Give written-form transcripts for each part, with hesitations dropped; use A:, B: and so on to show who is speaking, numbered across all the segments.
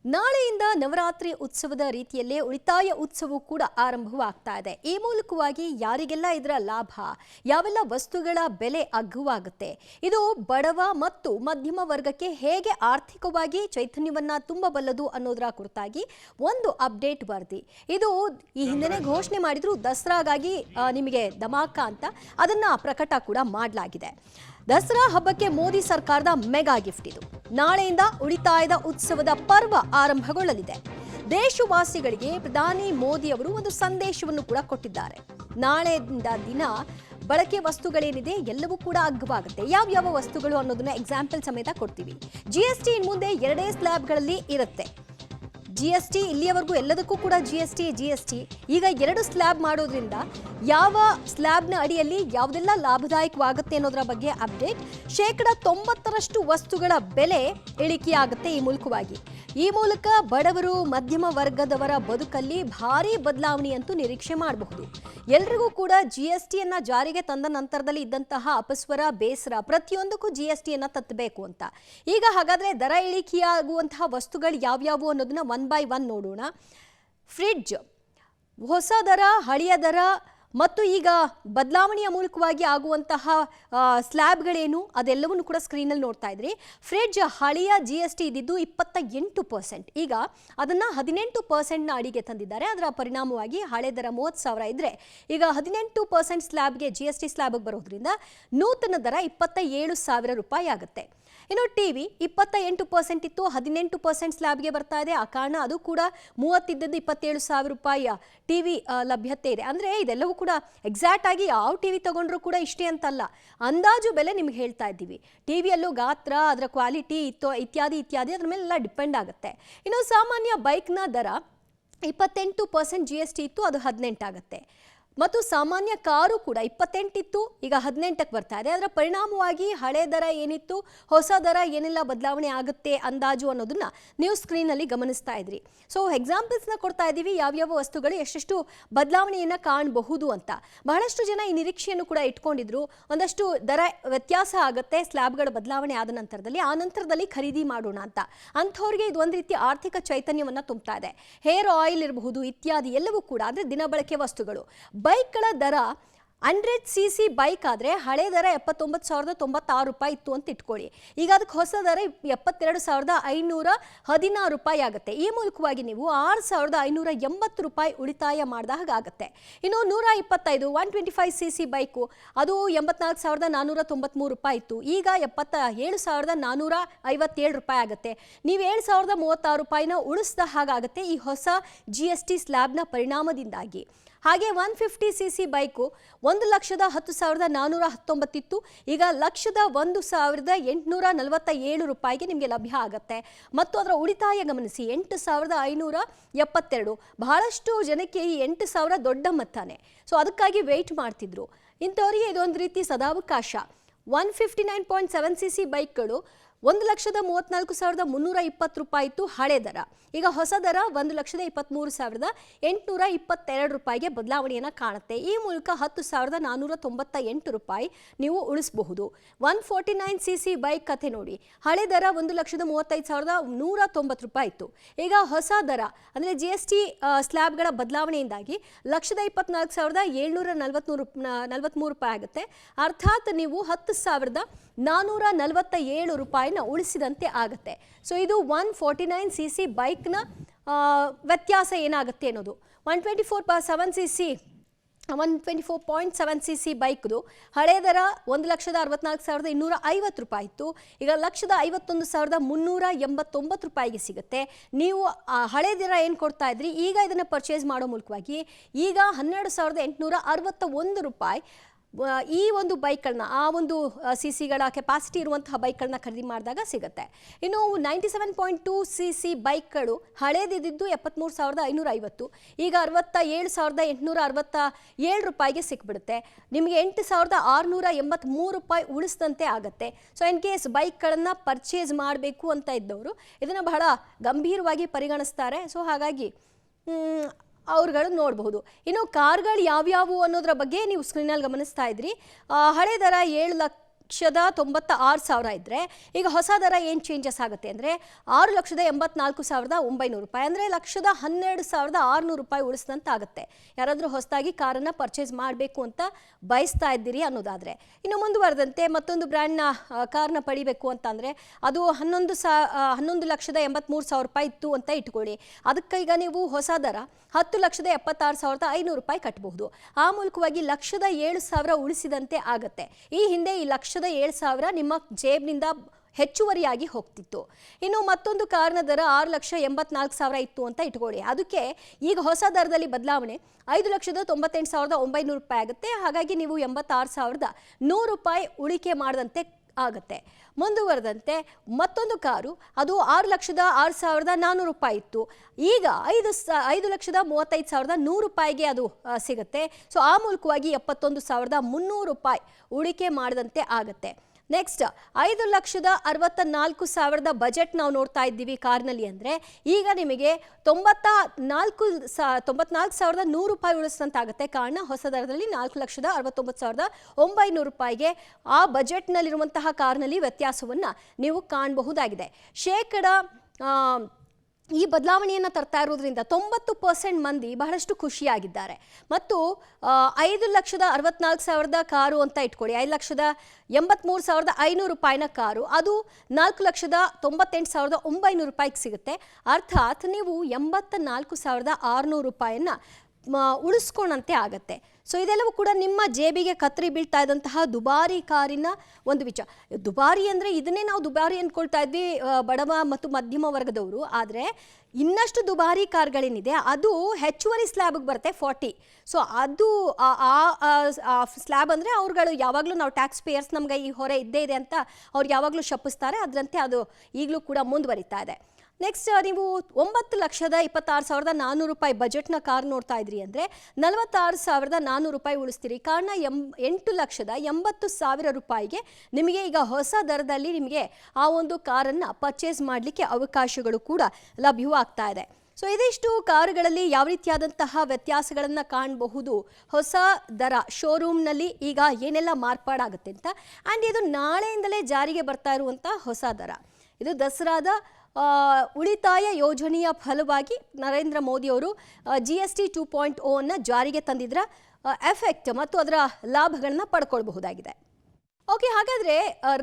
A: ನಾಳೆಯಿಂದ ನವರಾತ್ರಿ ಉತ್ಸವದ ರೀತಿಯಲ್ಲೇ ಉಳಿತಾಯ ಉತ್ಸವ ಕೂಡ ಆರಂಭವಾಗ್ತಾ ಇದೆ. ಈ ಮೂಲಕವಾಗಿ ಯಾರಿಗೆಲ್ಲ ಇದರ ಲಾಭ, ಯಾವೆಲ್ಲ ವಸ್ತುಗಳ ಬೆಲೆ ಅಗ್ಗವಾಗುತ್ತೆ, ಇದು ಬಡವ ಮತ್ತು ಮಧ್ಯಮ ವರ್ಗಕ್ಕೆ ಹೇಗೆ ಆರ್ಥಿಕವಾಗಿ ಚೈತನ್ಯವನ್ನ ತುಂಬಬಲ್ಲದು ಅನ್ನೋದರ ಕುರಿತಾಗಿ ಒಂದು ಅಪ್ಡೇಟ್ ವರದಿ. ಇದು ಈ ಹಿಂದೆ ಘೋಷಣೆ ಮಾಡಿದ್ರು ದಸರಾಗಾಗಿ ನಿಮಗೆ ಧಮಾಕ ಅಂತ, ಅದನ್ನ ಪ್ರಕಟ ಕೂಡ ಮಾಡಲಾಗಿದೆ. ದಸರಾ ಹಬ್ಬಕ್ಕೆ ಮೋದಿ ಸರ್ಕಾರದ ಮೆಗಾ ಗಿಫ್ಟ್ ಇದು. ನಾಳೆಯಿಂದ ಉಳಿತಾಯದ ಉತ್ಸವದ ಪರ್ವ ಆರಂಭಗೊಳ್ಳಲಿದೆ. ದೇಶವಾಸಿಗಳಿಗೆ ಪ್ರಧಾನಿ ಮೋದಿ ಅವರು ಒಂದು ಸಂದೇಶವನ್ನು ಕೂಡ ಕೊಟ್ಟಿದ್ದಾರೆ. ನಾಳೆಯಿಂದ ದಿನ ಬಳಕೆ ವಸ್ತುಗಳೇನಿದೆ ಎಲ್ಲವೂ ಕೂಡ ಅಗ್ಗವಾಗುತ್ತೆ. ಯಾವ ವಸ್ತುಗಳು ಅನ್ನೋದನ್ನ ಎಕ್ಸಾಂಪಲ್ ಸಮೇತ ಕೊಡ್ತೀವಿ. GST ಇನ್ನು ಮುಂದೆ 2 ಸ್ಲ್ಯಾಬ್ಗಳಲ್ಲಿ ಇರುತ್ತೆ. GST ಇಲ್ಲಿಯವರೆಗೂ ಎಲ್ಲದಕ್ಕೂ ಕೂಡ GST ಈಗ 2 ಸ್ಲ್ಯಾಬ್ ಮಾಡೋದ್ರಿಂದ ಯಾವ ಸ್ಲ್ಯಾಬ್ನ ಅಡಿಯಲ್ಲಿ ಯಾವುದೆಲ್ಲ ಲಾಭದಾಯಕವಾಗುತ್ತೆ ಅನ್ನೋದರ ಬಗ್ಗೆ ಅಪ್ಡೇಟ್. 90% ವಸ್ತುಗಳ ಬೆಲೆ ಇಳಿಕೆಯಾಗುತ್ತೆ ಈ ಮೂಲಕವಾಗಿ. ಈ ಮೂಲಕ ಬಡವರು ಮಧ್ಯಮ ವರ್ಗದವರ ಬದುಕಲ್ಲಿ ಭಾರಿ ಬದಲಾವಣೆಯಂತೂ ನಿರೀಕ್ಷೆ ಮಾಡಬಹುದು. ಎಲ್ರಿಗೂ ಕೂಡ GSTಯನ್ನ ಜಾರಿಗೆ ತಂದ ನಂತರದಲ್ಲಿ ಇದ್ದಂತಹ ಅಪಸ್ವರ, ಬೇಸರ, ಪ್ರತಿಯೊಂದಕ್ಕೂ GSTಯನ್ನ ತತ್ತಬೇಕು ಅಂತ. ಈಗ ಹಾಗಾದ್ರೆ ದರ ಇಳಿಕೆಯಾಗುವಂತಹ ವಸ್ತುಗಳು ಯಾವ್ಯಾವು ಅನ್ನೋದನ್ನ 1 by 1 ನೋಡೋಣ. ಫ್ರಿಡ್ಜ್, ಹೊಸ ದರ, ಹಳೆಯ ದರ ಮತ್ತು ಈಗ ಬದಲಾವಣೆಯ ಮೂಲಕವಾಗಿ ಆಗುವಂತಹ ಸ್ಲ್ಯಾಬ್ಗಳೇನು ಅದೆಲ್ಲವನ್ನು ಕೂಡ ಸ್ಕ್ರೀನಲ್ಲಿ ನೋಡ್ತಾ ಇದ್ರಿ. ಫ್ರಿಡ್ಜ್ ಹಳೆಯ GST ಇದ್ದಿದ್ದು 28%, ಈಗ ಅದನ್ನು 18%ನ ಅಡಿಗೆ ತಂದಿದ್ದಾರೆ. ಅದರ ಪರಿಣಾಮವಾಗಿ ಹಳೆ ದರ 30,000 ಇದ್ದರೆ ಈಗ 18% ಸ್ಲ್ಯಾಬ್ಗೆ GST ಸ್ಲ್ಯಾಬ್ಗೆ ಬರೋದ್ರಿಂದ ನೂತನ ದರ 27,000 ರೂಪಾಯಿ ಆಗುತ್ತೆ. ಇನ್ನು TV 28% ಇತ್ತು, 18% ಸ್ಲ್ಯಾಬ್ಗೆ ಬರ್ತಾ ಇದೆ. ಆ ಕಾರಣ ಅದು ಕೂಡ 30 ಇದ್ದದ್ದು 27,000 ರೂಪಾಯಿಯ TV ಲಭ್ಯತೆ ಇದೆ. ಅಂದರೆ ಇದೆಲ್ಲವೂ ಕೂಡ ಎಕ್ಸಾಕ್ಟ್ ಆಗಿ ಯಾವ TV ತಗೊಂಡ್ರೂ ಕೂಡ ಇಷ್ಟೇ ಅಂತಲ್ಲ, ಅಂದಾಜು ಬೆಲೆ ನಿಮ್ಗೆ ಹೇಳ್ತಾ ಇದ್ದೀವಿ. TVಯಲ್ಲೂ ಗಾತ್ರ, ಅದರ ಕ್ವಾಲಿಟಿ ಇತ್ಯಾದಿ ಅದ್ರ ಮೇಲೆಲ್ಲ ಡಿಪೆಂಡ್ ಆಗುತ್ತೆ. ಇನ್ನು ಸಾಮಾನ್ಯ ಬೈಕ್ನ ದರ 28% GST ಇತ್ತು, ಅದು 18 ಆಗುತ್ತೆ. ಮತ್ತು ಸಾಮಾನ್ಯ ಕಾರು ಕೂಡ 28 ಇತ್ತು, ಈಗ 18ಕ್ಕೆ ಬರ್ತಾ ಇದೆ. ಅದರ ಪರಿಣಾಮವಾಗಿ ಹಳೆ ದರ ಏನಿತ್ತು, ಹೊಸ ದರ ಏನೆಲ್ಲ ಬದಲಾವಣೆ ಆಗುತ್ತೆ ಅಂದಾಜು ಅನ್ನೋದನ್ನ ನೀವು ಸ್ಕ್ರೀನಲ್ಲಿ ಗಮನಿಸ್ತಾ ಇದ್ರಿ. ಸೊ ಎಕ್ಸಾಂಪಲ್ಸ್ನ ಕೊಡ್ತಾ ಇದ್ದೀವಿ, ಯಾವ್ಯಾವ ವಸ್ತುಗಳು ಎಷ್ಟೆಷ್ಟು ಬದಲಾವಣೆಯನ್ನು ಕಾಣಬಹುದು ಅಂತ. ಬಹಳಷ್ಟು ಜನ ಈ ನಿರೀಕ್ಷೆಯನ್ನು ಕೂಡ ಇಟ್ಕೊಂಡಿದ್ರು, ಒಂದಷ್ಟು ದರ ವ್ಯತ್ಯಾಸ ಆಗುತ್ತೆ ಸ್ಲ್ಯಾಬ್ಗಳ ಬದಲಾವಣೆ ಆದ ನಂತರದಲ್ಲಿ, ಆ ನಂತರದಲ್ಲಿ ಖರೀದಿ ಮಾಡೋಣ ಅಂತ. ಅಂಥವ್ರಿಗೆ ಇದು ಒಂದು ರೀತಿ ಆರ್ಥಿಕ ಚೈತನ್ಯವನ್ನು ತುಂಬುತ್ತಾ ಇದೆ. ಹೇರ್ ಆಯಿಲ್ ಇರಬಹುದು ಇತ್ಯಾದಿ ಎಲ್ಲವೂ ಕೂಡ ಅಂದರೆ ದಿನಬಳಕೆ ವಸ್ತುಗಳು. ಬೈಕ್ಗಳ ದರ 100cc ಬೈಕ್ ಆದರೆ ಹಳೆ ದರ 79,096 ರೂಪಾಯಿ ಇತ್ತು ಅಂತ ಇಟ್ಕೊಳ್ಳಿ. ಈಗ ಅದಕ್ಕೆ ಹೊಸ ದರ 72,516 ರೂಪಾಯಿ ಆಗುತ್ತೆ. ಈ ಮೂಲಕವಾಗಿ ನೀವು 6,580 ರೂಪಾಯಿ ಉಳಿತಾಯ ಮಾಡಿದಾಗ ಆಗುತ್ತೆ. ಇನ್ನು 125cc ಬೈಕು ಅದು 84,493 ರೂಪಾಯಿ ಇತ್ತು, ಈಗ 77,457 ರೂಪಾಯಿ ಆಗುತ್ತೆ. ನೀವು 7,036 ರೂಪಾಯಿನ ಉಳಿಸಿದ ಹಾಗಾಗುತ್ತೆ ಈ ಹೊಸ GST ಸ್ಲ್ಯಾಬ್ನ ಪರಿಣಾಮದಿಂದಾಗಿ. ಹಾಗೆ 150cc ಬೈಕು 1,10,419 ಇತ್ತು, ಈಗ 1,01,847 ರೂಪಾಯಿಗೆ ನಿಮಗೆ ಲಭ್ಯ ಆಗುತ್ತೆ. ಮತ್ತು ಅದರ ಉಳಿತಾಯ ಗಮನಿಸಿ 8,572. ಬಹಳಷ್ಟು ಜನಕ್ಕೆ ಈ 8,000 ದೊಡ್ಡ ಮೊತ್ತನೇ. ಸೊ ಅದಕ್ಕಾಗಿ ವೆಯ್ಟ್ ಮಾಡ್ತಿದ್ರು. ಇಂಥವರಿಗೆ ಇದೊಂದು ರೀತಿ ಸದಾವಕಾಶ. 159.7cc ಬೈಕ್ಗಳು 1,34,320 ರೂಪಾಯಿ ಇತ್ತು ಹಳೆ ದರ, ಈಗ ಹೊಸ ದರ 1,23,822 ರೂಪಾಯಿಗೆ ಬದಲಾವಣೆಯನ್ನು ಕಾಣುತ್ತೆ. ಈ ಮೂಲಕ 10,498 ರೂಪಾಯಿ ನೀವು ಉಳಿಸಬಹುದು. 149cc ಬೈಕ್ ಕಥೆ ನೋಡಿ, ಹಳೆ ದರ 1,35,190 ರೂಪಾಯಿ ಇತ್ತು, ಈಗ ಹೊಸ ದರ ಅಂದರೆ GST ಸ್ಲ್ಯಾಬ್ಗಳ ಬದಲಾವಣೆಯಿಂದಾಗಿ 1,24,743 ರೂಪಾಯಿ ಆಗುತ್ತೆ. ಅರ್ಥಾತ್ ನೀವು 10,447 ರೂಪಾಯಿನ ಉಳಿಸಿದಂತೆ ಆಗುತ್ತೆ. ಸೊ ಇದು 149cc ಬೈಕ್ನ ವ್ಯತ್ಯಾಸ ಏನಾಗುತ್ತೆ ಅನ್ನೋದು. 124.7cc ಬೈಕ್ದು ಹಳೆ ದರ 1,64,250 ರೂಪಾಯಿ ಇತ್ತು, ಈಗ 1,51,389 ರೂಪಾಯಿಗೆ ಸಿಗುತ್ತೆ. ನೀವು ಹಳೆ ದರ ಏನು ಕೊಡ್ತಾ ಇದ್ರಿ, ಈಗ ಇದನ್ನು ಪರ್ಚೇಸ್ ಮಾಡೋ ಮೂಲಕವಾಗಿ ಈಗ 12,861 ರೂಪಾಯಿ ಈ ಒಂದು ಬೈಕ್ಗಳನ್ನ, ಆ ಒಂದು CCಗಳ ಕೆಪಾಸಿಟಿ ಇರುವಂತಹ ಬೈಕ್ಗಳನ್ನ ಖರೀದಿ ಮಾಡಿದಾಗ ಸಿಗುತ್ತೆ. ಇನ್ನು 97.2cc ಬೈಕ್ಗಳು ಹಳೇದಿದ್ದು 73,550, ಈಗ 67,867 ರೂಪಾಯಿಗೆ ಸಿಕ್ಬಿಡುತ್ತೆ. ನಿಮಗೆ 8,683 ರೂಪಾಯಿ ಉಳಿಸಿದಂತೆ ಆಗುತ್ತೆ. ಸೊ ಇನ್ ಕೇಸ್ ಬೈಕ್ಗಳನ್ನು ಪರ್ಚೇಸ್ ಮಾಡಬೇಕು ಅಂತ ಇದ್ದವರು ಇದನ್ನು ಬಹಳ ಗಂಭೀರವಾಗಿ ಪರಿಗಣಿಸ್ತಾರೆ. ಸೊ ಹಾಗಾಗಿ ಅವ್ರುಗಳು ನೋಡಬಹುದು. ಇನ್ನು ಕಾರ್ಗಳು ಯಾವ್ಯಾವು ಅನ್ನೋದ್ರ ಬಗ್ಗೆ ನೀವು ಸ್ಕ್ರೀನಲ್ಲಿ ಗಮನಿಸ್ತಾ ಇದ್ರಿ. ಹಳೆ ದರ 6,96,000 ಇದ್ದರೆ ಈಗ ಹೊಸ ದರ ಏನು ಚೇಂಜಸ್ ಆಗುತ್ತೆ ಅಂದರೆ 6,84,900 ರೂಪಾಯಿ, ಅಂದರೆ 1,12,600 ರೂಪಾಯಿ ಉಳಿಸಿದಂತ ಆಗುತ್ತೆ. ಯಾರಾದರೂ ಹೊಸದಾಗಿ ಕಾರನ್ನು ಪರ್ಚೇಸ್ ಮಾಡಬೇಕು ಅಂತ ಬಯಸ್ತಾ ಇದ್ದೀರಿ ಅನ್ನೋದಾದರೆ. ಇನ್ನು ಮುಂದುವರೆದಂತೆ ಮತ್ತೊಂದು ಬ್ರ್ಯಾಂಡ್ನ ಕಾರ್ನ ಪಡಿಬೇಕು ಅಂತಂದರೆ ಅದು 11,83,000 ರೂಪಾಯಿ ಇತ್ತು ಅಂತ ಇಟ್ಕೊಳ್ಳಿ. ಅದಕ್ಕೀಗ ನೀವು ಹೊಸ ದರ 10,76,500 ರೂಪಾಯಿ ಕಟ್ಟಬಹುದು. ಆ ಮೂಲಕವಾಗಿ 1,07,000 ಉಳಿಸಿದಂತೆ ಆಗತ್ತೆ. ಈ ಹಿಂದೆ ಈ 1,07,000 ನಿಮ್ಮ ಜೇಬ್ನಿಂದ ಹೆಚ್ಚುವರಿಯಾಗಿ ಹೋಗ್ತಿತ್ತು. ಇನ್ನು ಮತ್ತೊಂದು ಕಾರ್ನ ದರ 6,84,000 ಇತ್ತು ಅಂತ ಇಟ್ಕೊಳ್ಳಿ. ಅದಕ್ಕೆ ಈಗ ಹೊಸ ದರದಲ್ಲಿ ಬದಲಾವಣೆ 5,98,900 ರೂಪಾಯಿ ಆಗುತ್ತೆ. ಹಾಗಾಗಿ ನೀವು 86,100 ರೂಪಾಯಿ ಉಳಿಕೆ ಮಾಡದಂತೆ ಆಗುತ್ತೆ. ಮುಂದುವರೆದಂತೆ ಮತ್ತೊಂದು ಕಾರು ಅದು 6,06,400 ರೂಪಾಯಿ ಇತ್ತು. ಈಗ 5,35,100 ರೂಪಾಯಿಗೆ ಅದು ಸಿಗುತ್ತೆ. ಸೊ ಆ ಮೂಲಕವಾಗಿ 71,300 ರೂಪಾಯಿ ಉಳಿಕೆ ಮಾಡದಂತೆ ಆಗುತ್ತೆ. ನೆಕ್ಸ್ಟ್ 5,64,000 ಬಜೆಟ್ ನಾವು ನೋಡ್ತಾ ಇದ್ದೀವಿ ಕಾರ್ನಲ್ಲಿ ಅಂದರೆ ಈಗ ನಿಮಗೆ 94,100 ರೂಪಾಯಿ ಉಳಿಸಿದಂತಾಗುತ್ತೆ. ಕಾರಣ ಹೊಸ ದರದಲ್ಲಿ 4,69,900 ರೂಪಾಯಿಗೆ ಆ ಬಜೆಟ್ನಲ್ಲಿರುವಂತಹ ಕಾರ್ನಲ್ಲಿ ವ್ಯತ್ಯಾಸವನ್ನು ನೀವು ಕಾಣಬಹುದಾಗಿದೆ. ಶೇಕಡ ಈ ಬದಲಾವಣೆಯನ್ನು ತರ್ತಾ ಇರೋದ್ರಿಂದ 90% ಮಂದಿ ಬಹಳಷ್ಟು ಖುಷಿಯಾಗಿದ್ದಾರೆ. ಮತ್ತು 5,64,000 ಕಾರು ಅಂತ ಇಟ್ಕೊಳ್ಳಿ, 5,83,500 ರೂಪಾಯಿನ ಕಾರು ಅದು 4,98,900 ರೂಪಾಯಿಗೆ ಸಿಗುತ್ತೆ. ಅರ್ಥಾತ್ ನೀವು 84,600 ರೂಪಾಯಿಯನ್ನು ಉಳಿಸ್ಕೊಂಡಂತೆ ಆಗತ್ತೆ. ಸೊ ಇದೆಲ್ಲವೂ ಕೂಡ ನಿಮ್ಮ ಜೇಬಿಗೆ ಕತ್ತರಿ ಬೀಳ್ತಾ ಇದ್ದಂತಹ ದುಬಾರಿ ಕಾರಿನ ಒಂದು ವಿಚಾರ. ದುಬಾರಿ ಅಂದರೆ ಇದನ್ನೇ ನಾವು ದುಬಾರಿ ಅಂದ್ಕೊಳ್ತಾ ಇದ್ವಿ ಬಡವ ಮತ್ತು ಮಧ್ಯಮ ವರ್ಗದವರು. ಆದರೆ ಇನ್ನಷ್ಟು ದುಬಾರಿ ಕಾರ್ಗಳೇನಿದೆ ಅದು ಹೆಚ್ಚುವರಿ ಸ್ಲ್ಯಾಬ್ಗೆ ಬರುತ್ತೆ 40. ಸೊ ಅದು ಆ ಸ್ಲ್ಯಾಬ್ ಅಂದರೆ ಅವ್ರುಗಳು ಯಾವಾಗಲೂ ನಾವು ಟ್ಯಾಕ್ಸ್ ಪೇಯರ್ಸ್ ನಮಗೆ ಈ ಹೊರೆ ಇದ್ದೇ ಇದೆ ಅಂತ ಅವ್ರು ಯಾವಾಗಲೂ ಶಪಿಸ್ತಾರೆ. ಅದರಂತೆ ಅದು ಈಗಲೂ ಕೂಡ ಮುಂದುವರಿತಾ ಇದೆ. ನೆಕ್ಸ್ಟ್ ನೀವು 9,26,400 ರೂಪಾಯಿ ಬಜೆಟ್ನ ಕಾರ್ ನೋಡ್ತಾ ಇದ್ರಿ ಅಂದರೆ 46,400 ರೂಪಾಯಿ ಉಳಿಸ್ತೀರಿ. ಕಾರಣ 8,80,000 ರೂಪಾಯಿಗೆ ನಿಮಗೆ ಈಗ ಹೊಸ ದರದಲ್ಲಿ ನಿಮಗೆ ಆ ಒಂದು ಕಾರನ್ನು ಪರ್ಚೇಸ್ ಮಾಡಲಿಕ್ಕೆ ಅವಕಾಶಗಳು ಕೂಡ ಲಭ್ಯವಾಗ್ತಾ ಇದೆ. ಸೊ ಇದಿಷ್ಟು ಕಾರುಗಳಲ್ಲಿ ಯಾವ ರೀತಿಯಾದಂತಹ ವ್ಯತ್ಯಾಸಗಳನ್ನು ಕಾಣಬಹುದು ಹೊಸ ದರ ಶೋರೂಮ್ನಲ್ಲಿ ಈಗ ಏನೆಲ್ಲ ಮಾರ್ಪಾಡಾಗುತ್ತೆ ಅಂತ. ಆ್ಯಂಡ್ ಇದು ನಾಳೆಯಿಂದಲೇ ಜಾರಿಗೆ ಬರ್ತಾ ಇರುವಂಥ ಹೊಸ ದರ. ಇದು ದಸರಾದ ಉಳಿತಾಯ ಯೋಜನೆಯ ಫಲವಾಗಿ ನರೇಂದ್ರ ಮೋದಿಯವರು GST 2.0 ಜಾರಿಗೆ ತಂದಿದ್ದರ ಎಫೆಕ್ಟ್ ಮತ್ತು ಅದರ ಲಾಭಗಳನ್ನ ಪಡ್ಕೊಳ್ಬಹುದಾಗಿದೆ. ಓಕೆ, ಹಾಗಾದರೆ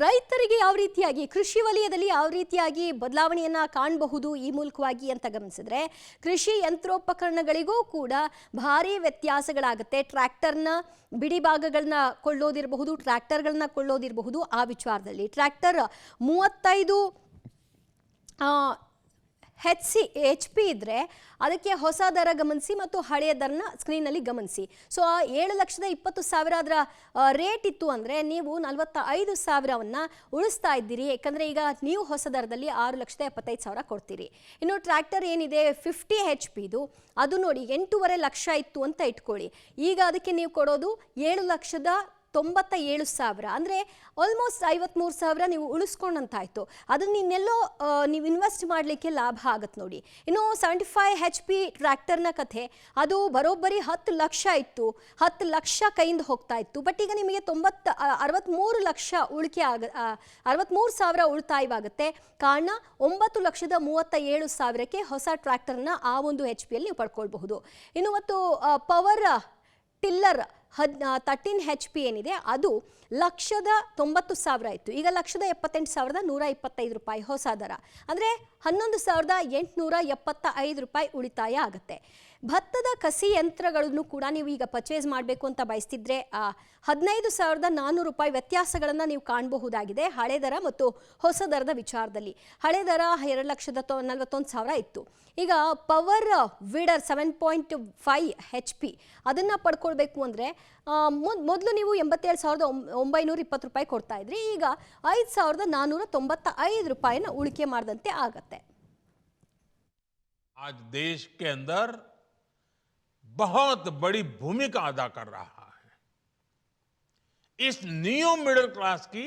A: ರೈತರಿಗೆ ಯಾವ ರೀತಿಯಾಗಿ ಕೃಷಿ ವಲಯದಲ್ಲಿ ಯಾವ ರೀತಿಯಾಗಿ ಬದಲಾವಣೆಯನ್ನು ಕಾಣಬಹುದು ಈ ಮೂಲಕವಾಗಿ ಅಂತ ಗಮನಿಸಿದ್ರೆ ಕೃಷಿ ಯಂತ್ರೋಪಕರಣಗಳಿಗೂ ಕೂಡ ಭಾರಿ ವ್ಯತ್ಯಾಸಗಳಾಗುತ್ತೆ. ಟ್ರ್ಯಾಕ್ಟರ್ನ ಬಿಡಿ ಭಾಗಗಳನ್ನ ಕೊಳ್ಳೋದಿರಬಹುದು, ಟ್ರ್ಯಾಕ್ಟರ್ಗಳನ್ನ ಕೊಳ್ಳೋದಿರಬಹುದು. ಆ ವಿಚಾರದಲ್ಲಿ ಟ್ರ್ಯಾಕ್ಟರ್ 35 HP ಇದ್ದರೆ ಅದಕ್ಕೆ ಹೊಸ ದರ ಗಮನಿಸಿ ಮತ್ತು ಹಳೆಯ ದರನ ಸ್ಕ್ರೀನಲ್ಲಿ ಗಮನಿಸಿ. ಸೊ 7,20,000 ಅದರ ರೇಟ್ ಇತ್ತು ಅಂದರೆ ನೀವು 45,000 ಉಳಿಸ್ತಾ ಇದ್ದೀರಿ. ಯಾಕಂದರೆ ಈಗ ನೀವು ಹೊಸ ದರದಲ್ಲಿ 6,75,000 ಕೊಡ್ತೀರಿ. ಇನ್ನು ಟ್ರ್ಯಾಕ್ಟರ್ ಏನಿದೆ 50 HP ಇದು, ಅದು ನೋಡಿ 8.5 ಲಕ್ಷ ಇತ್ತು ಅಂತ ಇಟ್ಕೊಳ್ಳಿ. ಈಗ ಅದಕ್ಕೆ ನೀವು ಕೊಡೋದು 7,97,000 ಅಂದರೆ ಆಲ್ಮೋಸ್ಟ್ 53,000 ನೀವು ಉಳಿಸ್ಕೊಂಡಂತಾಯಿತು. ಅದನ್ನು ಇನ್ನೆಲ್ಲೋ ನೀವು ಇನ್ವೆಸ್ಟ್ ಮಾಡಲಿಕ್ಕೆ ಲಾಭ ಆಗುತ್ತೆ ನೋಡಿ. ಇನ್ನು 75 HP ಟ್ರ್ಯಾಕ್ಟರ್ನ ಕಥೆ ಅದು ಬರೋಬ್ಬರಿ 10 ಲಕ್ಷ ಇತ್ತು, 10 ಲಕ್ಷ ಕೈಯಿಂದ ಹೋಗ್ತಾ ಇತ್ತು. ಬಟ್ ಈಗ ನಿಮಗೆ 63 ಲಕ್ಷ ಉಳಿಕೆ 63,000 ಉಳಿತಾಯವಾಗುತ್ತೆ. ಕಾರಣ 9,37,000ಕ್ಕೆ ಹೊಸ ಟ್ರ್ಯಾಕ್ಟರ್ನ ಆ ಒಂದು HP ನೀವು ಪಡ್ಕೊಳ್ಬಹುದು. ಇನ್ನು ಮತ್ತು ಪವರ್ ಟಿಲ್ಲರ್ 13 HP ಏನಿದೆ ಅದು 1,90,000 ಇತ್ತು. ಈಗ 1,78,125 ರೂಪಾಯಿ ಹೊಸ ದರ ಅಂದರೆ 11,875 ರೂಪಾಯಿ ಉಳಿತಾಯ ಆಗುತ್ತೆ. ಭತ್ತದ ಕಸಿ ಯಂತ್ರಗಳನ್ನು ಕೂಡ ನೀವು ಈಗ ಪರ್ಚೇಸ್ ಮಾಡಬೇಕು ಅಂತ ಬಯಸ್ತಿದ್ರೆ 15,400 ರೂಪಾಯಿ ವ್ಯತ್ಯಾಸಗಳನ್ನು ನೀವು ಕಾಣಬಹುದಾಗಿದೆ ಹಳೆ ದರ ಮತ್ತು ಹೊಸ ದರದ ವಿಚಾರದಲ್ಲಿ. ಹಳೆ ದರ 2,41,000 ಇತ್ತು. ಈಗ ಪವರ್ ವೀಡರ್ 7.5 HP ಅದನ್ನು ಪಡ್ಕೊಳ್ಬೇಕು ಅಂದರೆ ಮೊದಲು ನೀವು 87,920 ರೂಪಾಯಿ ಕೊಡ್ತಾ ಇದ್ರಿ. ಈಗ 5,495 ರೂಪಾಯಿನ ಉಳಿಕೆ ಮಾಡಿದಂತೆ ಆಗತ್ತೆ.
B: आज देश के अंदर बहुत बड़ी भूमिका अदा कर रहा है. इस न्यू मिडिल क्लास की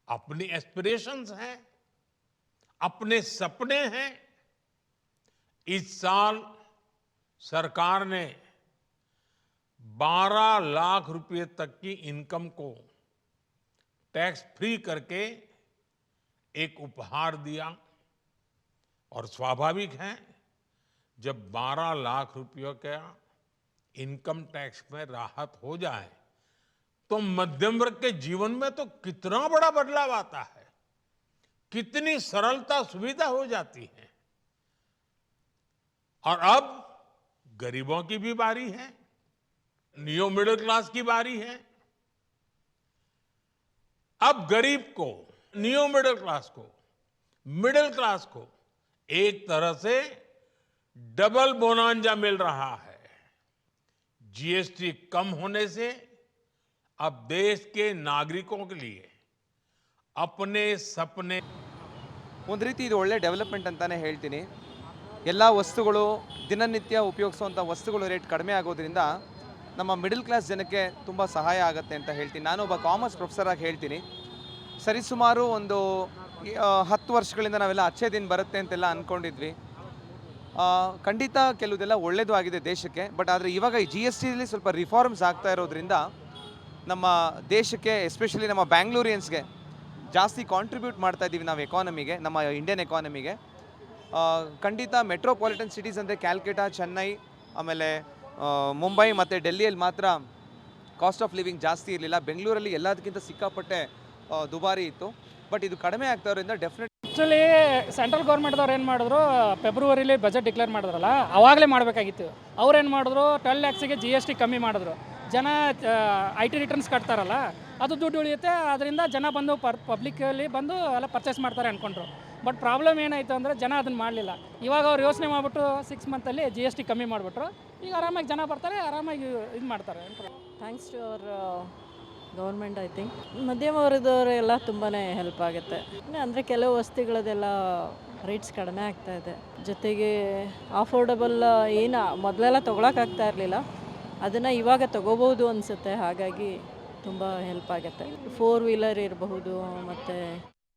B: अपनी एस्पिरेशंस हैं, अपने सपने हैं. इस साल सरकार ने 12 लाख रुपए तक की इनकम को टैक्स फ्री करके एक उपहार दिया। और स्वाभाविक है, जब 12 लाख रुपयों का इनकम टैक्स में राहत हो जाए तो मध्यम वर्ग के जीवन में तो कितना बड़ा बदलाव आता है, कितनी सरलता सुविधा हो जाती है। और अब गरीबों की भी बारी है, नियो मिडिल क्लास की बारी है। अब गरीब को, नियो मिडिल क्लास को एक तरह से डबल बोनांजा मिल रहा है। जीएसटी कम होने से अब देश के नागरिकों के लिए अपने सपने
C: ಒಂದು ರೀತಿ ಇದು ಒಳ್ಳೆ ಡೆವಲಪ್ಮೆಂಟ್ ಅಂತಾನೆ ಹೇಳ್ತೀನಿ. ಎಲ್ಲ ವಸ್ತುಗಳು ದಿನನಿತ್ಯ ಉಪಯೋಗಿಸುವಂಥ ವಸ್ತುಗಳು ರೇಟ್ ಕಡಿಮೆ ಆಗೋದ್ರಿಂದ ನಮ್ಮ ಮಿಡಲ್ ಕ್ಲಾಸ್ ಜನಕ್ಕೆ ತುಂಬ ಸಹಾಯ ಆಗುತ್ತೆ ಅಂತ ಹೇಳ್ತೀನಿ. ನಾನು ಒಬ್ಬ ಕಾಮರ್ಸ್ ಪ್ರೊಫೆಸರಾಗಿ ಹೇಳ್ತೀನಿ. ಸರಿಸುಮಾರು ಒಂದು 10 ವರ್ಷಗಳಿಂದ ನಾವೆಲ್ಲ ಅಚ್ಚೇ ದಿನ ಬರುತ್ತೆ ಅಂತೆಲ್ಲ ಅಂದ್ಕೊಂಡಿದ್ವಿ. ಖಂಡಿತ ಕೆಲವುದೆಲ್ಲ ಒಳ್ಳೆಯದು ಆಗಿದೆ ದೇಶಕ್ಕೆ. ಬಟ್ ಆದರೆ ಇವಾಗ ಈ GSTಲಿ ಸ್ವಲ್ಪ ರಿಫಾರ್ಮ್ಸ್ ಆಗ್ತಾ ಇರೋದ್ರಿಂದ ನಮ್ಮ ದೇಶಕ್ಕೆ, ಎಸ್ಪೆಷಲಿ ನಮ್ಮ ಬ್ಯಾಂಗ್ಳೂರಿಯನ್ಸ್ಗೆ ಜಾಸ್ತಿ ಕಾಂಟ್ರಿಬ್ಯೂಟ್ ಮಾಡ್ತಾ ಇದ್ದೀವಿ ನಾವು ಎಕಾನಮಿಗೆ, ನಮ್ಮ ಇಂಡಿಯನ್ ಎಕಾನಮಿಗೆ. ಖಂಡಿತ ಮೆಟ್ರೋಪಾಲಿಟನ್ ಸಿಟೀಸ್ ಅಂದರೆ ಕ್ಯಾಲ್ಕಟಾ, ಚೆನ್ನೈ, ಆಮೇಲೆ ಮುಂಬೈ ಮತ್ತು ಡೆಲ್ಲಿಯಲ್ಲಿ ಮಾತ್ರ ಕಾಸ್ಟ್ ಆಫ್ ಲಿವಿಂಗ್ ಜಾಸ್ತಿ ಇರಲಿಲ್ಲ. ಬೆಂಗಳೂರಲ್ಲಿ ಎಲ್ಲದಕ್ಕಿಂತ ಸಿಕ್ಕಾಪಟ್ಟೆ ದುಬಾರಿ ಇತ್ತು. ಬಟ್ ಇದು ಕಡಿಮೆ ಆಗ್ತಾ ಇರೋದ್ರಿಂದ ಡೆಫಿನೆಟ್.
D: ಆ್ಯಕ್ಚುಲಿ ಸೆಂಟ್ರಲ್ ಗೌರ್ಮೆಂಟ್ದವ್ರು ಏನು ಮಾಡಿದ್ರು, ಫೆಬ್ರವರಿಲಿ ಬಜೆಟ್ ಡಿಕ್ಲೇರ್ ಮಾಡಿದ್ರಲ್ಲ, ಅವಾಗಲೇ ಮಾಡಬೇಕಾಗಿತ್ತು. ಅವ್ರೇನು ಮಾಡಿದ್ರು, 12 ಲ್ಯಾಕ್ಸಿಗೆ GST ಕಮ್ಮಿ ಮಾಡಿದ್ರು. ಜನ IT ರಿಟರ್ನ್ಸ್ ಕಟ್ತಾರಲ್ಲ, ಅದು ದುಡ್ಡು ಉಳಿಯುತ್ತೆ. ಅದರಿಂದ ಜನ ಬಂದು ಪಬ್ಲಿಕ್ಕಲ್ಲಿ ಬಂದು ಎಲ್ಲ ಪರ್ಚೇಸ್ ಮಾಡ್ತಾರೆ ಅಂದ್ಕೊಂಡ್ರು. ಬಟ್ ಪ್ರಾಬ್ಲಮ್ ಏನಾಯಿತು ಅಂದರೆ ಜನ ಅದನ್ನು ಮಾಡಲಿಲ್ಲ. ಇವಾಗ ಅವ್ರು ಯೋಚನೆ ಮಾಡಿಬಿಟ್ಟು 6 ಮಂತಲ್ಲಿ GST ಕಮ್ಮಿ ಮಾಡಿಬಿಟ್ರು. ಈಗ ಆರಾಮಾಗಿ ಜನ ಬರ್ತಾರೆ, ಆರಾಮಾಗಿ ಇದು ಮಾಡ್ತಾರೆ.
E: Thanks to our government. I think ಮಧ್ಯಮ ವರ್ಗದವರೆಲ್ಲ ತುಂಬಾ ಹೆಲ್ಪ್ ಆಗುತ್ತೆ. ಅಂದರೆ ಕೆಲವು ವಸ್ತುಗಳದೆಲ್ಲ ರೇಟ್ಸ್ ಕಡಿಮೆ ಆಗ್ತಾ ಇದೆ. ಜೊತೆಗೆ ಅಫೋರ್ಡಬಲ್ ಏನು ಮೊದಲೆಲ್ಲ ತೊಗೊಳಕ್ಕಾಗ್ತಾ ಇರಲಿಲ್ಲ, ಅದನ್ನು ಇವಾಗ ತೊಗೋಬೋದು ಅನಿಸುತ್ತೆ. ಹಾಗಾಗಿ ತುಂಬ ಹೆಲ್ಪ್ ಆಗುತ್ತೆ. 4 ವೀಲರ್ ಇರಬಹುದು, ಮತ್ತು